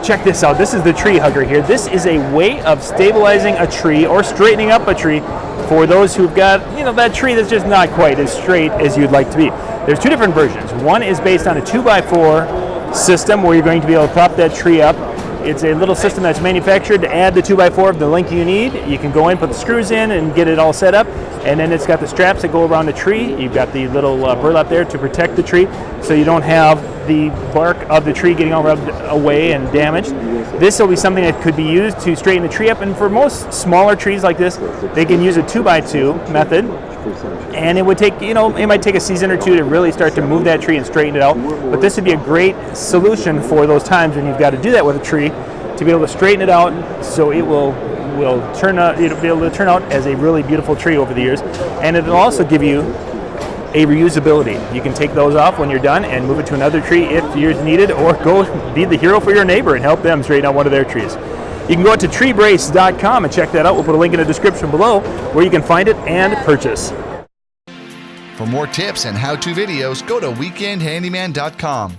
check this out. This is the tree hugger here. This is a way of stabilizing a tree or straightening up a tree for those who've got, that tree that's just not quite as straight as you'd like to be. There's two different versions. One is based on a 2x4 system where you're going to be able to prop that tree up. It's a little system that's manufactured to add the 2x4 of the length you need. You can go in, put the screws in, and get it all set up. And then it's got the straps that go around the tree. You've got the little burlap there to protect the tree so you don't have the bark of the tree getting all rubbed away and damaged. This will be something that could be used to straighten the tree up. And for most smaller trees like this, they can use a 2x2 method. And it would take, it might take a season or two to really start to move that tree and straighten it out. But this would be a great solution for those times when you've got to do that with a tree, to be able to straighten it out so it will turn out, it'll be able to turn out as a really beautiful tree over the years. And it'll also give you a reusability. You can take those off when you're done and move it to another tree if yours needed, or go be the hero for your neighbor and help them straighten out one of their trees. You can go out to treebrace.com and check that out. We'll put a link in the description below where you can find it and purchase. For more tips and how-to videos, go to weekendhandyman.com.